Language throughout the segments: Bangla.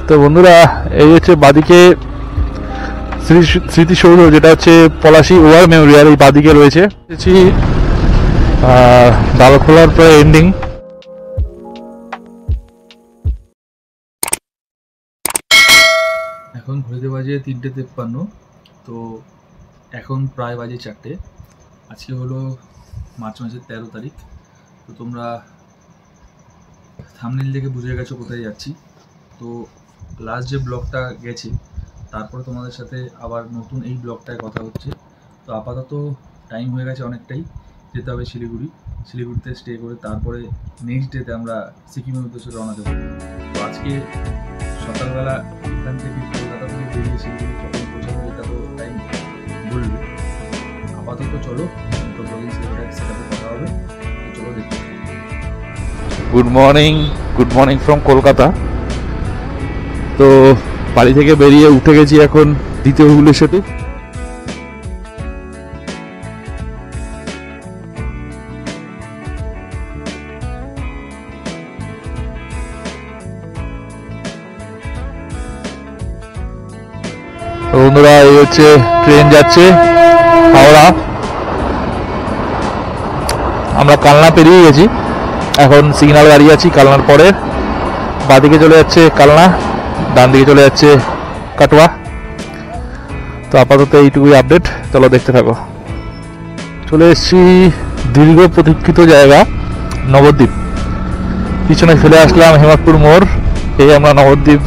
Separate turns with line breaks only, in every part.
তো বন্ধুরা, এই হচ্ছে বাদিকে স্মৃতিসৌধ, যেটা হচ্ছে পলাশী ওয়ার মেমোরিয়াল, এই বাদিকে রয়েছে। ডালখোলার প্রায় এন্ডিং।
এখন ঘড়িতে বাজে 3:53। তো এখন প্রায় বাজে 4টে। আজকে হলো মার্চ মাসের 13 তারিখ। তো তোমরা থাম্বনেল দেখে বুঝে গেছো কোথায় যাচ্ছি। তো লাস্ট যে ব্লগটা গেছে, তারপরে তোমাদের সাথে আবার নতুন এই ব্লগটায় কথা হচ্ছে। তো আপাতত টাইম হয়ে গেছে অনেকটাই, যেতে হবে শিলিগুড়িতে স্টে করে তারপরে নেক্সট ডেতে আমরা সিকিমের উদ্দেশ্যে রওনা দেবো। তো আজকে সকালবেলা এখান থেকে কলকাতা থেকে বেরিয়ে শিলিগুড়ি কখন পৌঁছাবো এটা তো টাইম বলবে। আপাতত চলো সেটাতে কথা হবে। চলো দেখতে।
Good morning from Kolkata. তো বাড়ি থেকে বেরিয়ে উঠে গেছি এখন দ্বিতীয় হুগলির সেতু। বন্ধুরা, এই হচ্ছে ট্রেন যাচ্ছে হাওড়া। আমরা কালনা পেরিয়ে গেছি, এখন সিগন্যাল দাঁড়িয়ে আছি। কালনার পরে বাঁদিকে চলে যাচ্ছে কালনা, ডান দিকে চলে যাচ্ছে কাটোয়া। তো আপাতত এইটুকুই আপডেট, চলো দেখতে থাকো। চলে এসেছি দীর্ঘ প্রতীক্ষিত জায়গা নবদ্বীপ। পিছনে ফেলে আসলাম হেমাদপুর মোড়। এই আমরা নবদ্বীপ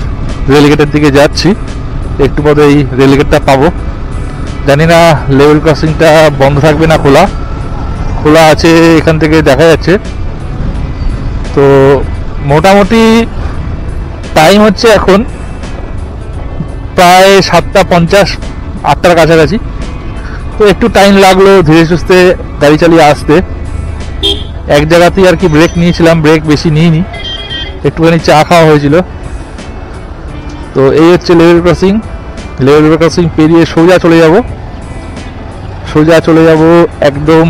রেলগেটের দিকে যাচ্ছি। একটু পরে এই রেলগেটটা পাবো। জানি না লেভেল ক্রসিংটা বন্ধ থাকবে না খোলা আছে, এখান থেকে দেখা যাচ্ছে। তো মোটামুটি টাইম হচ্ছে এখন প্রায় 7:50, 8টার কাছাকাছি। তো একটু টাইম লাগলো ধীরে সুস্থে গাড়ি চালিয়ে আসতে। এক জায়গাতেই আর কি ব্রেক নিয়েছিলাম, ব্রেক বেশি নিইনি, একটুখানি চা খাওয়া হয়েছিল। তো এই হচ্ছে লেভেল ক্রসিং পেরিয়ে সোজা চলে যাব একদম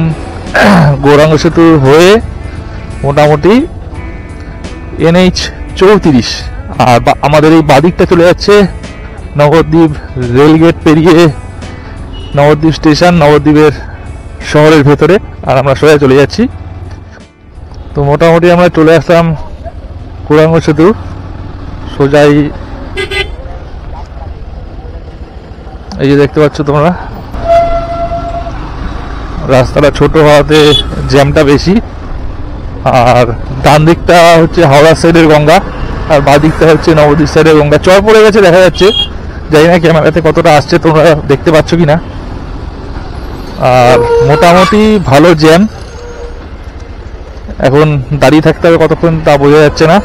গৌরাঙ্গ সেতু হয়ে মোটামুটি NH 34। আর আমাদের এই বাদিকটা চলে যাচ্ছে নবদ্বীপ রেলগেট পেরিয়ে নবদ্বীপ স্টেশন, নবদ্বীপের শহরের ভেতরে। আর আমরা সোজা চলে যাচ্ছি। তো মোটামুটি আমরা চলে আসলাম গৌরাঙ্গ সেতু। সোজাই এই যে দেখতে পাচ্ছ তোমরা, রাস্তাটা ছোট হওয়াতে জ্যামটা বেশি। আর ডান দিকটা হচ্ছে হাওড়া সাইডের গঙ্গা, আর বাঁ দিকটা হচ্ছে নবদ্বীপ সাইডের গঙ্গা। চর পড়ে গেছে দেখা যাচ্ছে, জানি না ক্যামেরাতে কতটা আসছে, তোমরা দেখতে পাচ্ছ কিনা। আর মোটামুটি ভালো জ্যাম, এখন দাঁড়িয়ে থাকতে হবে কতক্ষণ তা বোঝা যাচ্ছে না।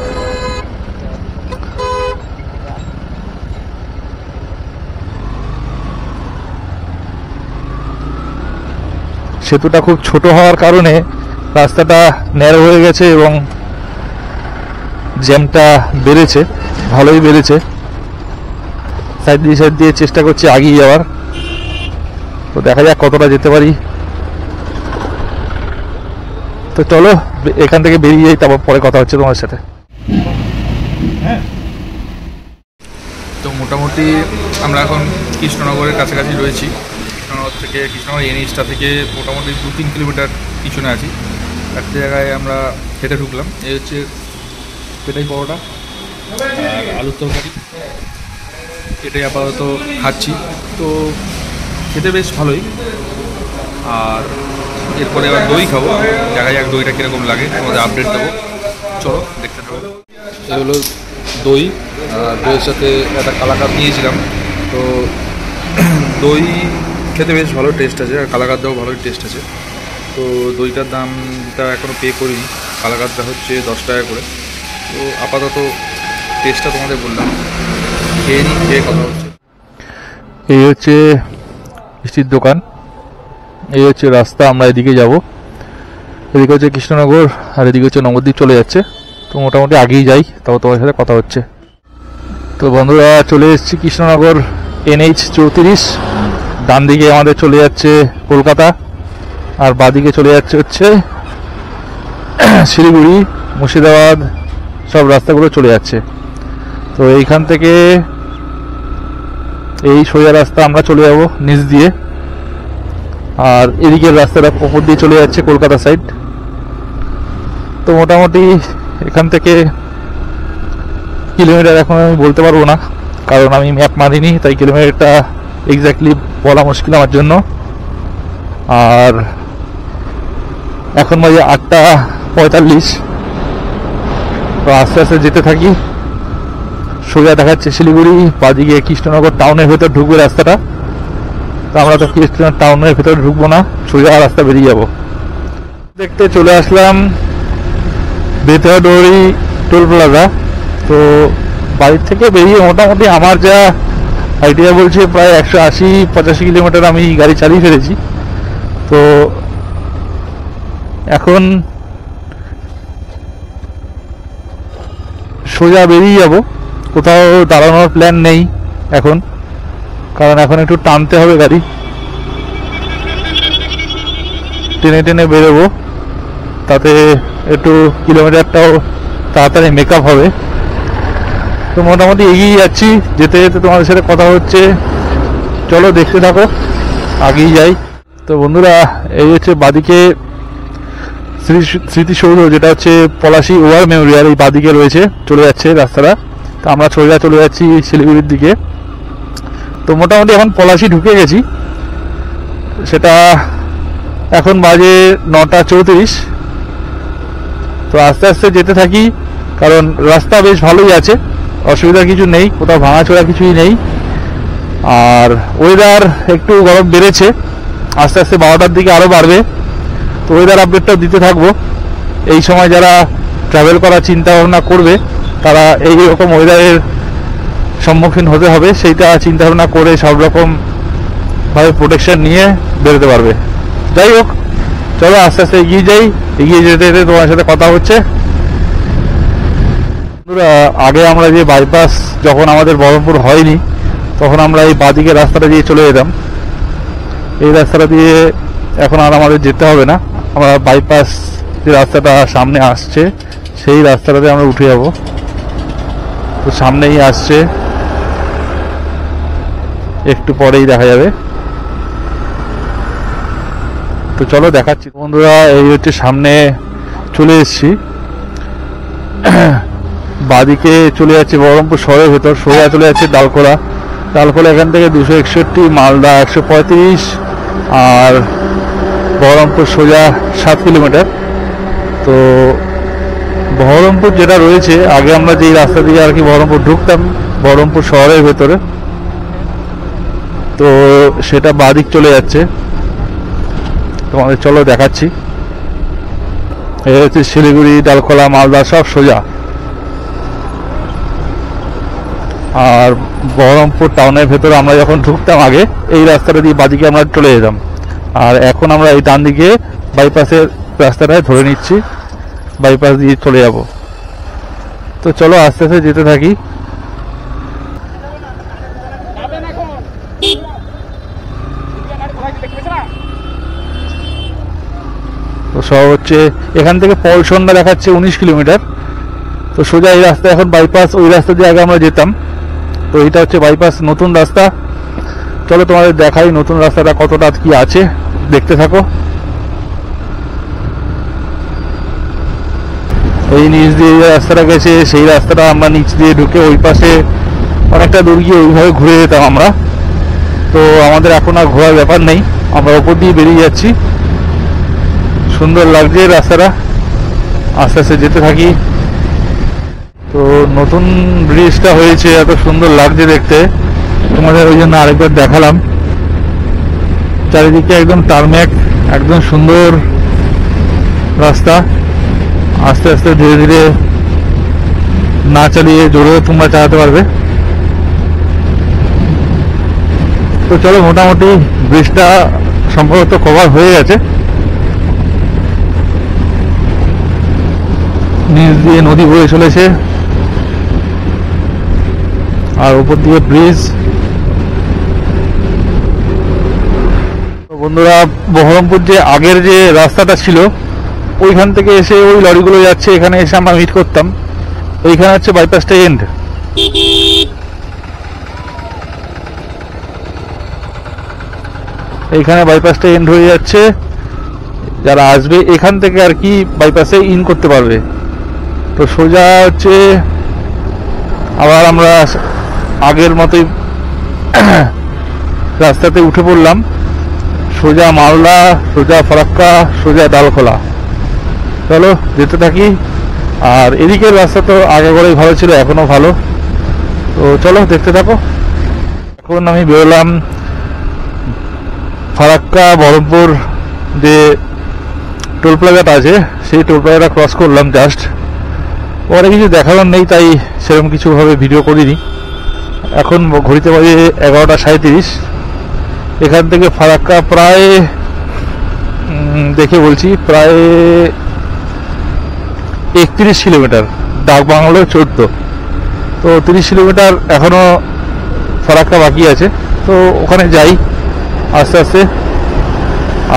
সেতুটা খুব ছোট হওয়ার কারণে রাস্তাটা ন্যারো হয়ে গেছে এবং জ্যামটা বেড়েছে, ভালোই বেড়েছে। সাইড দিয়ে চেষ্টা করছি এগিয়ে যাওয়ার। তো দেখা যাক কতটা যেতে পারি। তো চলো এখান থেকে বেরিয়ে যাই, তারপর পরে কথা হচ্ছে তোমার সাথে।
তো মোটামুটি আমরা এখন কৃষ্ণনগরের কাছাকাছি রয়েছি। কৃষ্ণনগর NHটা থেকে মোটামুটি 2-3 কিলোমিটার পিছনে আছি। একটা জায়গায় আমরা হেঁটে ঢুকলাম। এই হচ্ছে পেটাই পরোটা আর আলুর তরকারি, এটাই আপাতত খাচ্ছি। তো খেতে বেশ ভালোই। আর এরপরে আবার দই খাবো, দেখা যাক দইটা কীরকম লাগে, তোমাদের আপডেট দেবো। চলো দেখতে থাকো। এই হলো দই, আর দইয়ের সাথে একটা কালাকাঁদ নিয়েছিলাম। তো দই খেতে বেশ ভালো টেস্ট আছে, আর কালাকাঁদটাও ভালোই টেস্ট আছে। তো দইটার দামটা এখনও পে করিনি, কালাকাঁদটা হচ্ছে 10 টাকা করে। তো আপাতত টেস্টটা তোমাদের বললাম, খেয়ে কথা হচ্ছে।
এই হচ্ছে মিষ্টির দোকান, এই হচ্ছে রাস্তা, আমরা এদিকে যাব। এদিকে হচ্ছে কৃষ্ণনগর আর এদিকে হচ্ছে নবদ্বীপ চলে যাচ্ছে। তো মোটামুটি আগেই যাই, তাও তোমার সাথে কথা হচ্ছে। তো বন্ধুরা, চলে এসেছি কৃষ্ণনগর NH 34। ডান দিকে আমাদের চলে যাচ্ছে কলকাতা, আর বাঁদিকে চলে যাচ্ছে হচ্ছে শিলিগুড়ি, মুর্শিদাবাদ, সব রাস্তাগুলো চলে যাচ্ছে। তো এইখান থেকে এই সোজা রাস্তা আমরা চলে যাব নিচ দিয়ে, আর এদিকের রাস্তাটা ওপর দিয়ে চলে যাচ্ছে কলকাতা সাইড। তো মোটামুটি এখান থেকে কিলোমিটার এখন আমি বলতে পারবো না, কারণ আমি ম্যাপ মারিনি, তাই কিলোমিটারটা এক্স্যাক্টলি বলা মুশকিল আমার জন্য। আর এখন বাজে 8:45। তো আস্তে আস্তে যেতে থাকি। সোজা দেখাচ্ছে শিলিগুড়ি, বাদিকে কৃষ্ণনগর টাউনের ভেতর ঢুকবে রাস্তাটা। তো আমরা তো কৃষ্ণনগর টাউনের ভেতর ঢুকবো না, সোজা রাস্তা বেরিয়ে যাব। দেখতে চলে আসলাম বেতয়াডুয়ারি টোল প্লাজা। তো বাড়ির থেকে বেরিয়ে মোটামুটি আমার যা আইডিয়া বলছে প্রায় 180-85 কিলোমিটার আমি গাড়ি চালিয়ে ফেলেছি। তো এখন সোজা বেরিয়ে যাব, কোথাও দাঁড়ানোর প্ল্যান নেই এখন, কারণ এখন একটু টানতে হবে গাড়ি, টেনে টেনে বেরোবো, তাতে একটু কিলোমিটারটাও তাড়াতাড়ি মেকআপ হবে। তো মোটামুটি এগিয়ে যাচ্ছি, যেতে যেতে তোমাদের সাথে কথা হচ্ছে, চলো দেখতে থাকো, আগেই যাই। তো বন্ধুরা, এই হচ্ছে বাদিকে স্মৃতিসৌধ, যেটা হচ্ছে পলাশী ওয়ার মেমোরিয়াল, এই বাদিকে রয়েছে, চলে যাচ্ছে রাস্তাটা। তো আমরা সোজা চলে যাচ্ছি শিলিগুড়ির দিকে। তো মোটামুটি এখন পলাশী ঢুকে গেছি, সেটা এখন বাজে 9:34। তো আস্তে আস্তে যেতে থাকি, কারণ রাস্তা বেশ ভালোই আছে, অসুবিধা কিছু নেই, কোথাও ভাঙাচোরা কিছুই নেই। আর ওয়েদার একটু গরম বেড়েছে, আস্তে আস্তে 12টার দিকে আরও বাড়বে। তো ওয়েদার আপডেটটাও দিতে থাকবো। এই সময় যারা ট্রাভেল করার চিন্তা ভাবনা করবে, তারা এই রকম ওয়েদারের সম্মুখীন হতে হবে, সেইটা চিন্তা ভাবনা করে সব রকমভাবে প্রোটেকশন নিয়ে বেরোতে পারবে। যাই হোক, চলো আস্তে আস্তে এগিয়ে যাই। এগিয়ে যেতে যেতে তোমার সাথে কথা হচ্ছে। আগে আমরা যে বাইপাস, যখন আমাদের বহরমপুর হয়নি, তখন আমরা এই বাদিকে রাস্তাটা দিয়ে চলে যেতাম। এই রাস্তাটা দিয়ে এখন আর আমাদের যেতে হবে না, আমরা বাইপাস যে রাস্তাটা সামনে আসছে সেই রাস্তাটাতে আমরা উঠে যাব। তো সামনেই আসছে, একটু পরেই দেখা যাবে। তো চলো দেখাচ্ছি বন্ধুরা, এই হচ্ছে সামনে চলে এসেছি। বাদিকে চলে যাচ্ছে বহরমপুর শহরের ভেতর, সোজা চলে যাচ্ছে ডালখোলা। ডালখোলা এখান থেকে 261, মালদা 135, আর বহরমপুর সোজা 7 কিলোমিটার। তো বহরমপুর যেটা রয়েছে, আগে আমরা যেই রাস্তা দিয়ে আর কি বহরমপুর ঢুকতাম, বহরমপুর শহরের ভেতরে, তো সেটা বাদিক চলে যাচ্ছে। তোমাদের চলো দেখাচ্ছি। এই হচ্ছে শিলিগুড়ি, ডালখোলা, মালদা সব সোজা। আর বহরমপুর টাউনের ভেতরে আমরা যখন ঢুকতাম আগে, এই রাস্তাটা দিয়ে বাদিকে আমরা চলে যেতাম, আর এখন আমরা এই ডান দিকে বাইপাসের রাস্তাটায় ধরে নিচ্ছি, বাইপাস দিয়ে চলে যাব। তো চলো আস্তে আস্তে যেতে থাকি। তো সব হচ্ছে এখান থেকে পলসন্ডা দেখাচ্ছে 19 কিলোমিটার। তো সোজা এই রাস্তা, এখন বাইপাস, ওই রাস্তা দিয়ে আগে আমরা যেতাম। তো এইটা হচ্ছে বাইপাস, নতুন রাস্তা। চলো তোমাদের দেখাই নতুন রাস্তাটা কতটা কি আছে, দেখতে থাকো। এই নিচ দিয়ে যে রাস্তাটা গেছে, সেই রাস্তাটা আমরা নিচ দিয়ে ঢুকে ওই পাশে অনেকটা দূর গিয়ে ওইভাবে ঘুরে যেতাম আমরা। তো আমাদের এখন আর ঘোরার ব্যাপার নেই, আমরা ওপর দিয়ে বেরিয়ে যাচ্ছি। সুন্দর লাগছে রাস্তাটা, আস্তে আস্তে যেতে থাকি। তো নতুন ব্রিজটা হয়েছে, এত সুন্দর লাগছে দেখতে, তোমাদের ওই জন্য আরেকবার দেখালাম। চারিদিকে একদম টারম্যাক, একদম সুন্দর রাস্তা। আস্তে আস্তে ধীরে ধীরে না চালিয়ে জোরেও তোমরা চালাতে পারবে। তো চলো, মোটামুটি ব্রিজটা সম্ভবত কভার হয়ে গেছে। নিচ দিয়ে নদী বয়ে চলেছে, আর উপর দিয়ে ব্রিজ। বন্ধুরা, বহরমপুর যে আগের যে রাস্তাটা ছিল, ওইখান থেকে এসে ওই লরিগুলো যাচ্ছে, এখানে এসে আমরা মিট করতাম। ওইখানে হচ্ছে বাইপাসটা এন্ড। এইখানে বাইপাসটা এন্ড হয়ে যাচ্ছে, যারা আসবে এখান থেকে আর কি বাইপাসে ইন করতে পারবে। তো সোজা হচ্ছে আবার আমরা আগের মতোই রাস্তাতে উঠে পড়লাম, সোজা মালদা, সোজা ফরাক্কা, সোজা ডালখোলা। চলো যেতে থাকি। আর এদিকের রাস্তা তো আগে করেই ভালো ছিল, এখনো ভালো। তো চলো দেখতে থাকো। এখন আমি বেরোলাম ফারাক্কা বহরমপুর যে টোল প্লাজাটা আছে, সেই টোল প্লাজাটা ক্রস করলাম জাস্ট। পরে কিছু দেখানোর নেই, তাই সেরকম কিছুভাবে ভিডিও করিনি। এখন ঘড়িতে বাজে 11:37। এখান থেকে ফারাক্কা প্রায় দেখে বলছি প্রায় 31 কিলোমিটার, ডাক বাংলো 14। তো 30 কিলোমিটার এখনো ফারাক্কা বাকি আছে। তো ওখানে যাই আস্তে আস্তে।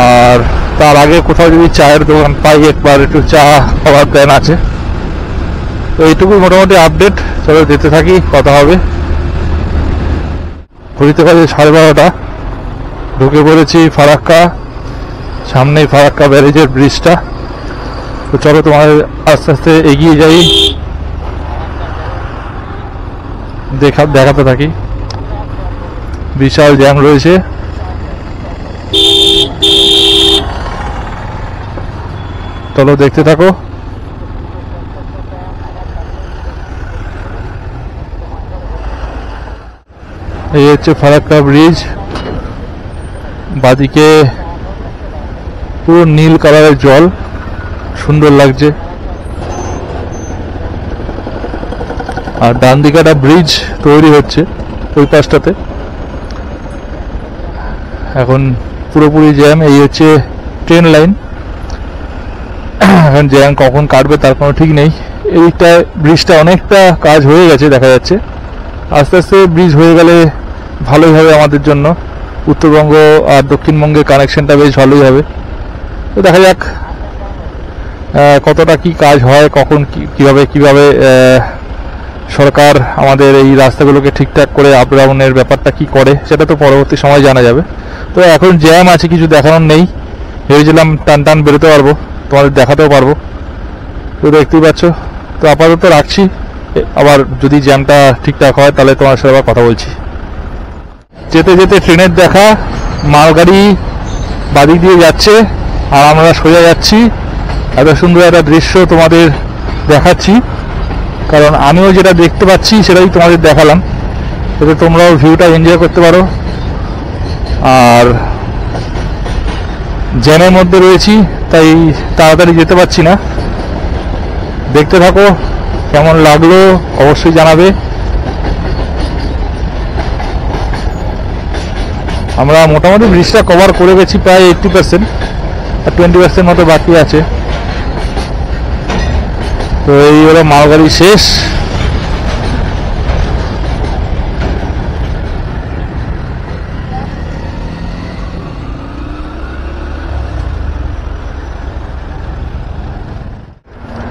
আর তার আগে কোথাও যদি চায়ের দোকান পাই, একবার একটু চা খাওয়ার প্ল্যান আছে। তো এইটুকুই মোটামুটি আপডেট। চলো যেতে থাকি, কথা হবে। ঘুরিতে বাজে 12:30। ঢুকে পড়েছি ফারাক্কা, সামনেই ফারাক্কা ব্যারেজের ব্রিজটা। তো চলো তোমার আস্তে আস্তে এগিয়ে যাই, দেখাতে থাকি। বিশাল জ্যাম রয়েছে। চলো দেখতে থাকো। এই হচ্ছে ফারাক্কা ব্রিজ। বাদিকে পুরো নীল কালারের জল, সুন্দর লাগছে। আর ডান দিকে একটা ব্রিজ তৈরি হচ্ছে ওই পাশটাতে। এখন পুরোপুরি জ্যাম। এই হচ্ছে ট্রেন লাইন। এখন জ্যাম কখন কাটবে তার কোনো ঠিক নেই। এইটায় ব্রিজটা অনেকটা কাজ হয়ে গেছে দেখা যাচ্ছে। আস্তে আস্তে ব্রিজ হয়ে গেলে ভালোই হবে আমাদের জন্য। উত্তরবঙ্গ আর দক্ষিণবঙ্গের কানেকশনটা বেশ ভালোই হবে। তো দেখা যাক কতটা কি কাজ হয়, কখন কিভাবে সরকার আমাদের এই রাস্তাগুলোকে ঠিকঠাক করে আপ ডাউনের ব্যাপারটা কি করে, সেটা তো পরবর্তী সময় জানা যাবে। তো এখন জ্যাম আছে, কিছু দেখানোর নেই। ভেবেছিলাম টান বেরোতে পারবো, তোমাদের দেখাতেও পারবো। তো দেখতেই পাচ্ছ। তো আপাতত রাখছি, আবার যদি জ্যামটা ঠিকঠাক হয় তাহলে তোমার সাথে আবার কথা বলছি। যেতে যেতে ট্রেনের দেখা, মালগাড়ি বাদিক দিয়ে যাচ্ছে আর আমরা সোজা যাচ্ছি। এত সুন্দর একটা দৃশ্য তোমাদের দেখাচ্ছি, কারণ আমিও যেটা দেখতে পাচ্ছি সেটাই তোমাদের দেখালাম, যাতে তোমরাও ভিউটা এনজয় করতে পারো। আর জ্যামের মধ্যে রয়েছি, তাই তাড়াতাড়ি যেতে পারছি না। দেখতে থাকো, কেমন লাগলো অবশ্যই জানাবে। আমরা মোটামুটি ব্রিজটা কভার করে গেছি প্রায় 80%, আর 20% মতো বাকি আছে। তো এই হলো মালগাড়ি শেষ।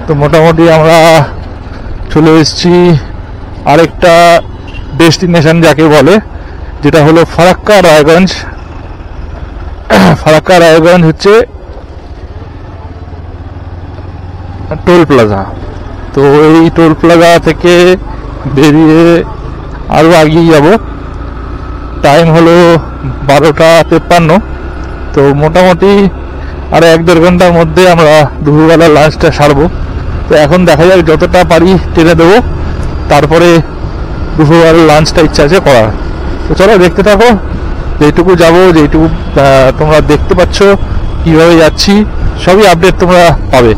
তো মোটামুটি আমরা চলে এসেছি আরেকটা ডেস্টিনেশন যাকে বলে, যেটা হলো ফারাক্কা রায়গঞ্জ। ফারাক্কা রায়গঞ্জ হচ্ছে টোল প্লাজা। তো এই টোল প্লাজা থেকে বেরিয়ে আরো এগিয়ে যাব। টাইম হলো 12:53। তো মোটামুটি আর 1-1.5 ঘন্টার মধ্যে আমরা দুপুরবেলা লাঞ্চটা সারবো। তো এখন দেখা যাক যতটা পারি টেনে দেবো, তারপরে দুপুরবেলা লাঞ্চটা ইচ্ছা আছে করার। তো চলো দেখতে থাকো, যেটুকু যাবো, যেটুকু তোমরা দেখতে পাচ্ছ কিভাবে যাচ্ছি, সবই আপডেট তোমরা পাবে।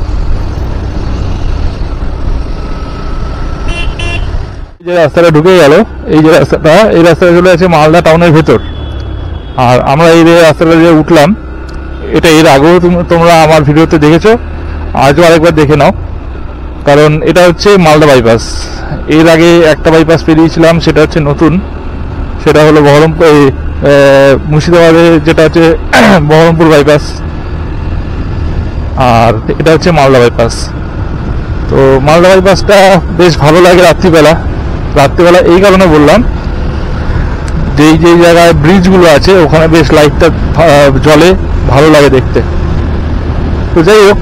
যে রাস্তাটা ঢুকে গেল, এই যে রাস্তাটা, এই রাস্তাটা চলে আছে মালদা টাউনের ভেতর। আর আমরা এই রাস্তাটা যে উঠলাম, এটা এর আগেও তোমরা আমার ভিডিওতে দেখেছো, আজও আরেকবার দেখে নাও। কারণ এটা হচ্ছে মালদা বাইপাস। এর আগে একটা বাইপাস পেরিয়েছিলাম, সেটা হচ্ছে নতুন, সেটা হলো বহরমপুর, মুর্শিদাবাদে যেটা হচ্ছে বহরমপুর বাইপাস। আর এটা হচ্ছে মালদা বাইপাস। তো মালদা বাইপাসটা বেশ ভালো লাগে রাত্রিবেলা এই কারণে বললাম যেই যেই জায়গায় ব্রিজগুলো আছে ওখানে বেশ লাইটটা জলে, ভালো লাগে দেখতে। তো যাই হোক,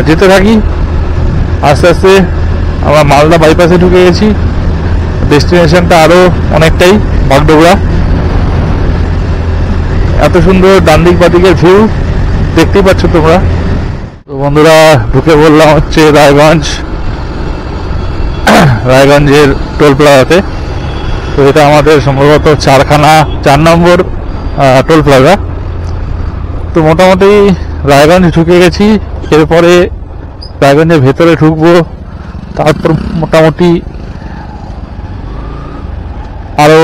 যেতে থাকি। আস্তে আস্তে আমরা মালদা বাইপাসে ঢুকে গেছি। ডেস্টিনেশনটা আরও অনেকটাই বাগডোগরা। এত সুন্দর ডান দিক বাদিকের ভিউ দেখতেই পাচ্ছ তোমরা। তো বন্ধুরা, ঢুকে বললাম হচ্ছে রায়গঞ্জের টোল প্লাজাতে। তো এটা আমাদের সম্ভবত 4 নম্বর টোল প্লাজা। তো মোটামুটি রায়গঞ্জ ঢুকে গেছি। এরপরে রায়গঞ্জের ভেতরে ঢুকবো। তারপর মোটামুটি আরো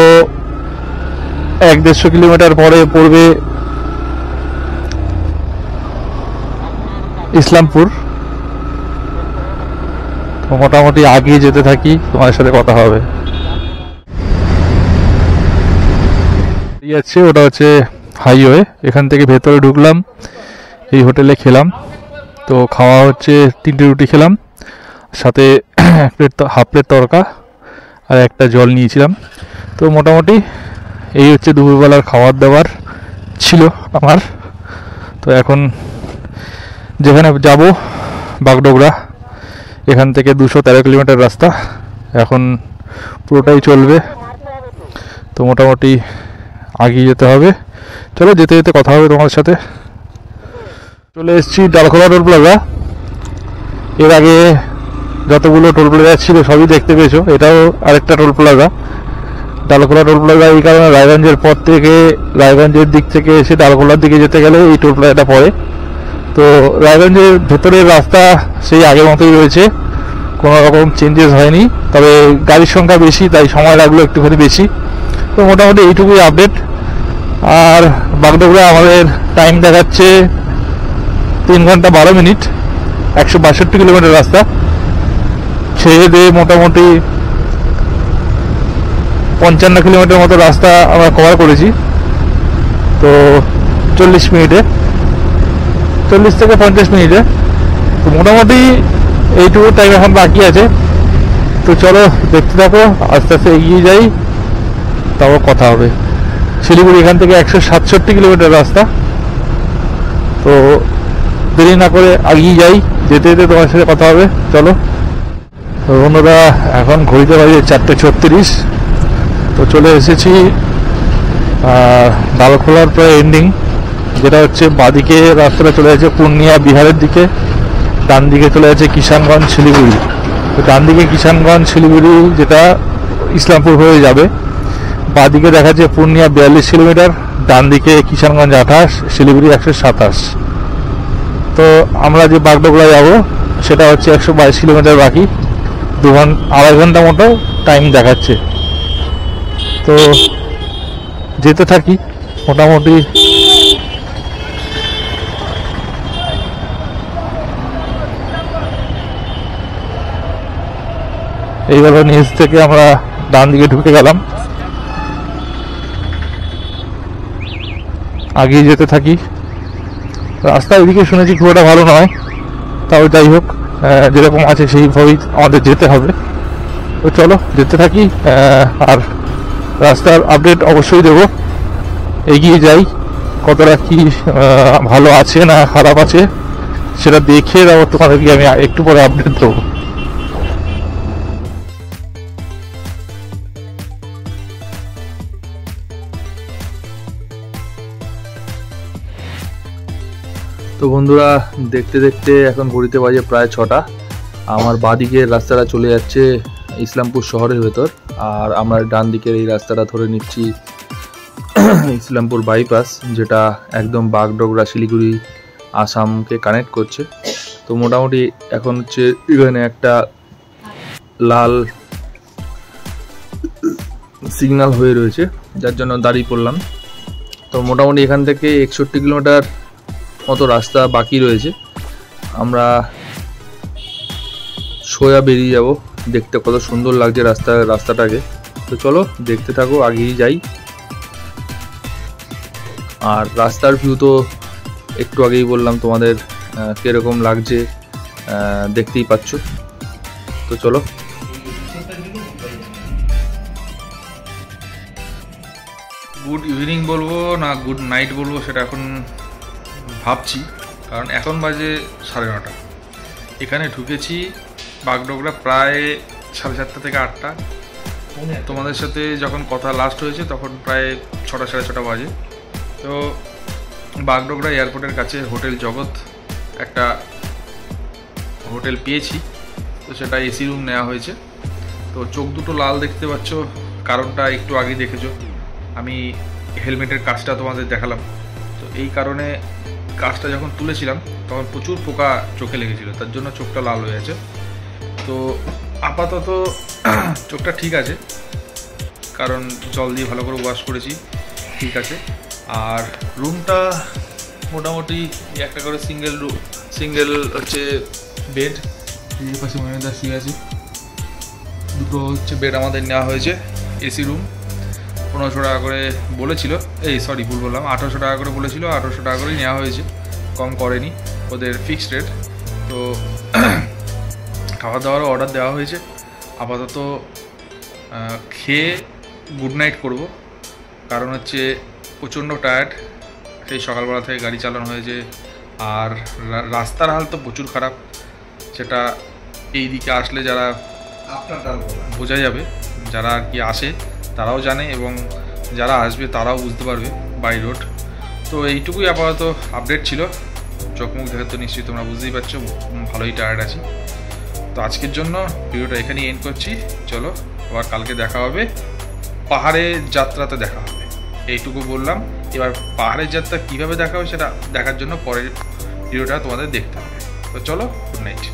1-150 কিলোমিটার পরে পড়বে ইসলামপুর। তো মোটামুটি আগিয়ে যেতে থাকি, তোমাদের সাথে কথা হবে। যাচ্ছে ওটা হচ্ছে হাইওয়ে। এখান থেকে ভেতরে ঢুকলাম, এই হোটেলে খেলাম। তো খাওয়া হচ্ছে 3টে রুটি খেলাম, সাথে হাফ প্লেট তরকা আর একটা জল নিয়েছিলাম। তো মোটামুটি এই হচ্ছে দুপুরবেলার খাবার দাবার ছিল আমার। তো এখন যেখানে যাব বাগডোগরা, এখান থেকে 213 কিলোমিটার রাস্তা, এখন পুরোটাই চলবে। তো মোটামুটি আগিয়ে যেতে হবে। চলো, যেতে যেতে কথা হবে তোমার সাথে। চলে এসেছি ডালখোলা টোল প্লাজা। এর আগে যতগুলো টোল প্লাজা ছিল সবই দেখতে পেয়েছো। এটাও আরেকটা toll plaza, Dalkhola toll plaza. এই কারণে রায়গঞ্জের পর থেকে, রায়গঞ্জের দিক থেকে এসে ডালখোলার দিকে যেতে গেলে এই টোল প্লাজাটা পড়ে। তো রায়গঞ্জের ভেতরের রাস্তা সেই আগের মতোই রয়েছে, কোনো রকম চেঞ্জেস হয়নি। তবে গাড়ির সংখ্যা বেশি, তাই সময় লাগলো একটুখানি বেশি। তো মোটামুটি এইটুকুই আপডেট। আর বাগডোগরা আমাদের টাইম দেখাচ্ছে 3 ঘন্টা 12 মিনিট, 162 কিলোমিটার রাস্তা। ছেড়ে দিয়ে মোটামুটি 55 কিলোমিটার মতো রাস্তা আমরা কভার করেছি। তো 40 মিনিটে, 40 থেকে 50 মিনিটে। তো মোটামুটি এইটুকু টাইম এখন বাকি আছে। তো চলো দেখতে থাকো, আস্তে আস্তে এগিয়ে যাই, তাও কথা হবে। শিলিগুড়ি এখান থেকে 167 কিলোমিটার রাস্তা। তো দেরি না করে এগিয়ে যাই, যেতে যেতে তোমার সাথে কথা হবে। চলো। তো বন্ধুরা, এখন ঘড়িতে বাজে 4:36। তো চলে এসেছি ডালখোলার প্রায় এন্ডিং, যেটা হচ্ছে বাদিকে রাস্তাটা চলে যাচ্ছে পূর্ণিয়া বিহারের দিকে, ডান দিকে চলে যাচ্ছে কিষানগঞ্জ শিলিগুড়ি। তো ডান দিকে কিষানগঞ্জ শিলিগুড়ি যেটা ইসলামপুর হয়ে যাবে, বাদিকে দেখাচ্ছে পূর্ণিয়া 42 কিলোমিটার, ডান দিকে কিষানগঞ্জ 28, শিলিগুড়ি 127। তো আমরা যে বাগডোগরা যাবো সেটা হচ্ছে 122 কিলোমিটার বাকি, 2-2.5 ঘন্টা মতো টাইম দেখাচ্ছে। তো যেতে থাকি মোটামুটি। এইভাবে নিচ থেকে আমরা ডান দিকে ঢুকে গেলাম, আগিয়ে যেতে থাকি। রাস্তা ওইদিকে শুনেছি খুব একটা ভালো নয়, তাও যাই হোক, যেরকম আছে সেইভাবেই আমাদের যেতে হবে। তো চলো যেতে থাকি, আর রাস্তার আপডেট অবশ্যই দেবো। এগিয়ে যাই, কতটা কি ভালো আছে না খারাপ আছে সেটা দেখে তারপর তোমাদেরকে আমি একটু পরে আপডেট দেবো। তো বন্ধুরা, দেখতে দেখতে এখন ঘড়িতে বাজে প্রায় 6টা। আমার বাঁদিকের রাস্তাটা চলে যাচ্ছে ইসলামপুর শহরের ভেতর, আর আমরা ডান দিকের এই রাস্তাটা ধরে নিচ্ছি ইসলামপুর বাইপাস, যেটা একদম বাগডোগরা শিলিগুড়ি আসামকে কানেক্ট করছে। তো মোটামুটি এখন হচ্ছে এখানে একটা লাল সিগন্যাল হয়ে রয়েছে, যার জন্য দাঁড়িয়ে পড়লাম। তো মোটামুটি এখান থেকে 61 কিলোমিটার মতো রাস্তা বাকি রয়েছে। আমরা সোজা বেরিয়ে যাব, দেখতে কত সুন্দর লাগছে রাস্তাটাকে। তো চলো দেখতে থাকো, আগেই যাই। আর রাস্তার ভিউ তো একটু আগেই বললাম তোমাদের কিরকম লাগছে, দেখতেই পাচ্ছ। তো চলো।
গুড ইভিনিং বলবো না গুড নাইট বলবো সেটা এখন ভাবছি, কারণ এখন বাজে 9:30। এখানে ঢুকেছি বাগডোগরা প্রায় 7:30 থেকে 8টা। তোমাদের সাথে যখন কথা লাস্ট হয়েছে তখন প্রায় 6টা 6:30 বাজে। তো বাগডোগরা এয়ারপোর্টের কাছে হোটেল জগৎ একটা হোটেল পেয়েছি, তো সেটা এসি রুম নেওয়া হয়েছে। তো চোখ দুটো লাল দেখতে পাচ্ছ, কারণটা একটু আগে দেখেছো, আমি হেলমেটের কাজটা তোমাদের দেখালাম। তো এই কারণে কাজটা যখন তুলেছিলাম তখন প্রচুর পোকা চোখে লেগেছিল, তার জন্য চোখটা লাল হয়ে আছে। তো আপাতত চোখটা ঠিক আছে, কারণ জল দিয়ে ভালো করে ওয়াশ করেছি, ঠিক আছে। আর রুমটা মোটামুটি একটা করে সিঙ্গেল হচ্ছে বেড, এই পাশে মহিলা শুয়ে আছে। দুটো হচ্ছে বেড আমাদের নেওয়া হয়েছে। এসি রুম 1500 টাকা করে বলেছিল, ভুল বললাম, 1800 টাকা করে বলেছিল, 1800 টাকা করেই নেওয়া হয়েছে, কম করেনি, ওদের ফিক্সড রেট। তো খাওয়া দাওয়ারও অর্ডার দেওয়া হয়েছে। আপাতত খেয়ে গুড নাইট করব, কারণ হচ্ছে প্রচণ্ড টায়ার্ড, সেই সকালবেলা থেকে গাড়ি চালানো হয়েছে। আর রাস্তার হাল তো প্রচুর খারাপ, সেটা এই দিকে আসলে যারা বোঝা যাবে, যারা আর কি আসে তারাও জানে, এবং যারা আসবে তারাও বুঝতে পারবে বাই রোড। তো এইটুকুই আপাতত আপডেট ছিল। চোখ মুখ দেখে তো নিশ্চয়ই তোমরা বুঝতেই পারছো ভালোই টায়ার্ড আছি। তো আজকের জন্য ভিডিওটা এখানেই এন্ড করছি। চলো আবার কালকে দেখা হবে, পাহাড়ের যাত্রাতে দেখা হবে, এইটুকু বললাম। এবার পাহাড়ের যাত্রা কীভাবে দেখা হবে সেটা দেখার জন্য পরের ভিডিওটা তোমাদের দেখতে হবে। তো চলো, গুড নাইট।